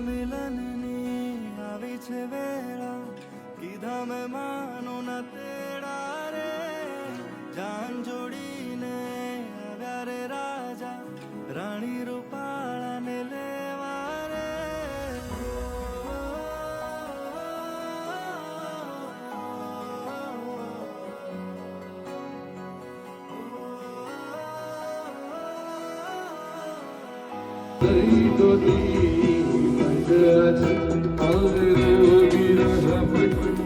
મિલનની આવી છે વેળા, કીધા મેં માનો ના તેડા રે, જાન જોડીને આવ્યા રે રાજા, રાણી રૂપાળાને લેવા રે. તો દી મંગજ આંગરો વિરહ પટ